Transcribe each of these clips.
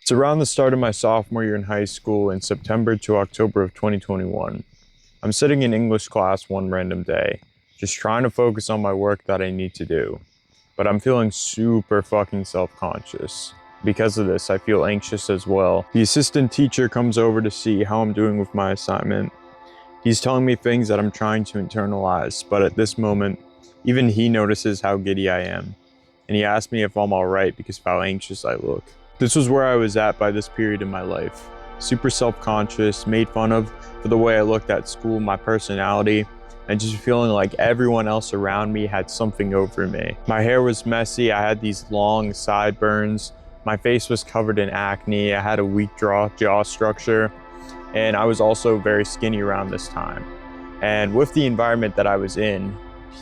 It's around the start of my sophomore year in high school in September to October of 2021. I'm sitting in English class one random day, just trying to focus on my work that I need to do. But I'm feeling super fucking self-conscious. Because of this, I feel anxious as well. The assistant teacher comes over to see how I'm doing with my assignment. He's telling me things that I'm trying to internalize, but at this moment, even he notices how giddy I am. And he asks me if I'm alright because of how anxious I look. This was where I was at by this period in my life. Super self-conscious, made fun of for the way I looked at school, my personality, and just feeling like everyone else around me had something over me. My hair was messy, I had these long sideburns, my face was covered in acne, I had a weak jaw structure, and I was also very skinny around this time. And with the environment that I was in,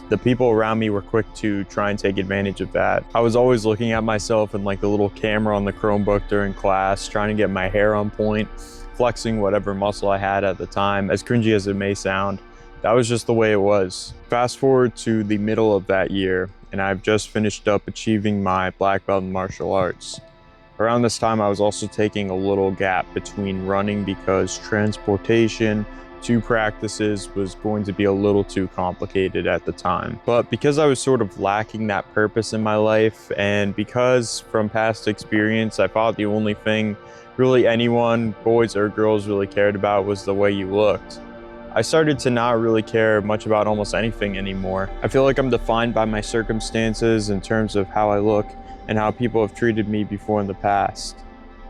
the people around me were quick to try and take advantage of that. I was always looking at myself in like the little camera on the Chromebook during class, trying to get my hair on point, flexing whatever muscle I had at the time, as cringy as it may sound. That was just the way it was. Fast forward to the middle of that year, and I've just finished up achieving my black belt in martial arts. Around this time, I was also taking a little gap between running because transportation to practices was going to be a little too complicated at the time. But because I was sort of lacking that purpose in my life, and because from past experience, I thought the only thing really anyone, boys or girls, really cared about was the way you looked, I started to not really care much about almost anything anymore. I feel like I'm defined by my circumstances in terms of how I look and how people have treated me before in the past.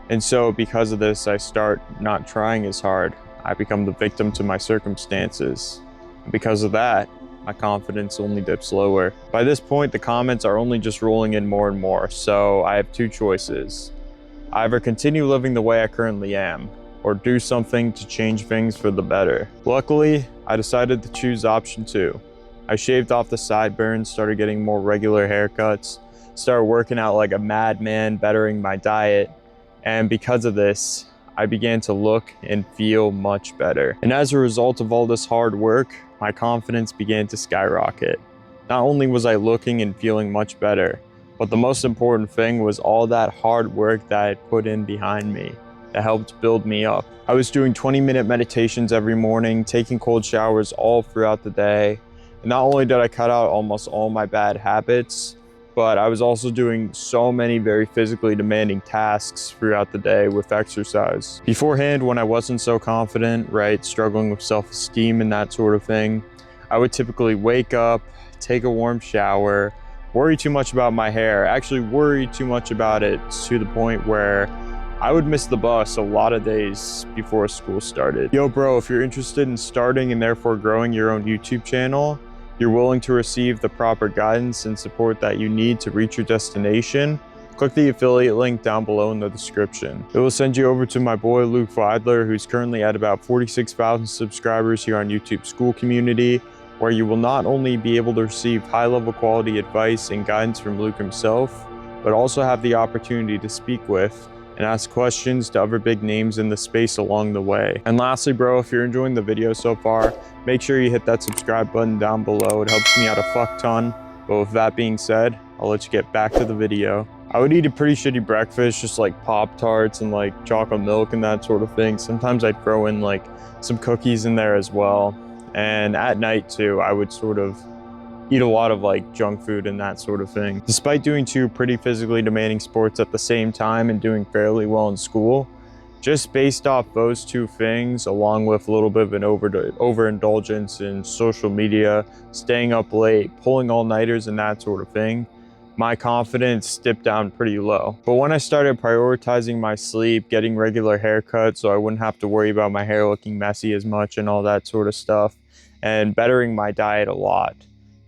And so because of this, I start not trying as hard. I become the victim to my circumstances. And because of that, my confidence only dips lower. By this point, the comments are only just rolling in more and more, so I have two choices. I either continue living the way I currently am, or do something to change things for the better. Luckily, I decided to choose option 2. I shaved off the sideburns, started getting more regular haircuts, started working out like a madman, bettering my diet, and because of this, I began to look and feel much better. And as a result of all this hard work, my confidence began to skyrocket. Not only was I looking and feeling much better, but the most important thing was all that hard work that I had put in behind me that helped build me up. I was doing 20-minute meditations every morning, taking cold showers all throughout the day. And not only did I cut out almost all my bad habits, but I was also doing so many very physically demanding tasks throughout the day with exercise. Beforehand, when I wasn't so confident, right, struggling with self-esteem and that sort of thing, I would typically wake up, take a warm shower, worry too much about my hair, actually worry too much about it to the point where I would miss the bus a lot of days before school started. Yo bro, if you're interested in starting and therefore growing your own YouTube channel, you're willing to receive the proper guidance and support that you need to reach your destination, click the affiliate link down below in the description. It will send you over to my boy Luke Vidler, who's currently at about 46,000 subscribers here on YouTube Skool community, where you will not only be able to receive high-level quality advice and guidance from Luke himself, but also have the opportunity to speak with and ask questions to other big names in the space along the way. And lastly, bro, if you're enjoying the video so far, make sure you hit that subscribe button down below. It helps me out a fuck ton. But with that being said, I'll let you get back to the video. I would eat a pretty shitty breakfast, just like Pop-Tarts and like chocolate milk and that sort of thing. Sometimes I'd throw in like some cookies in there as well. And at night too, I would sort of eat a lot of like junk food and that sort of thing. Despite doing two pretty physically demanding sports at the same time and doing fairly well in school, just based off those two things, along with a little bit of an overindulgence in social media, staying up late, pulling all-nighters and that sort of thing, my confidence dipped down pretty low. But when I started prioritizing my sleep, getting regular haircuts so I wouldn't have to worry about my hair looking messy as much and all that sort of stuff, and bettering my diet a lot,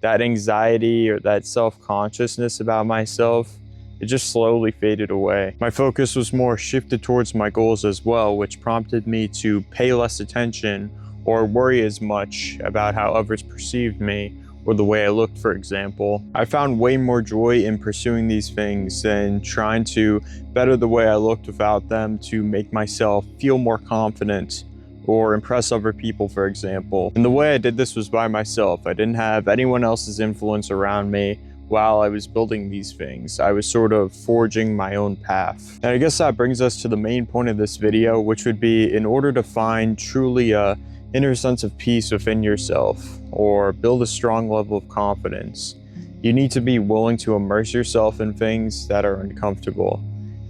that anxiety or that self-consciousness about myself, it just slowly faded away. My focus was more shifted towards my goals as well, which prompted me to pay less attention or worry as much about how others perceived me or the way I looked, for example. I found way more joy in pursuing these things than trying to better the way I looked without them to make myself feel more confident or impress other people, for example. And the way I did this was by myself. I didn't have anyone else's influence around me, while I was building these things. I was sort of forging my own path. And I guess that brings us to the main point of this video, which would be, in order to find truly a inner sense of peace within yourself or build a strong level of confidence, you need to be willing to immerse yourself in things that are uncomfortable.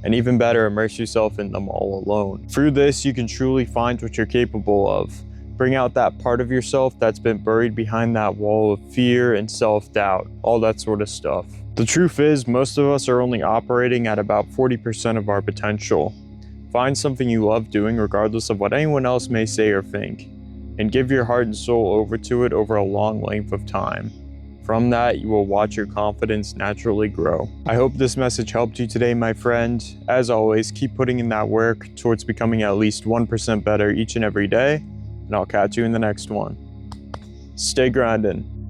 And even better, immerse yourself in them all alone. Through this, you can truly find what you're capable of. Bring out that part of yourself that's been buried behind that wall of fear and self-doubt, all that sort of stuff. The truth is, most of us are only operating at about 40% of our potential. Find something you love doing regardless of what anyone else may say or think, and give your heart and soul over to it over a long length of time. From that, you will watch your confidence naturally grow. I hope this message helped you today, my friend. As always, keep putting in that work towards becoming at least 1% better each and every day, and I'll catch you in the next one. Stay grinding.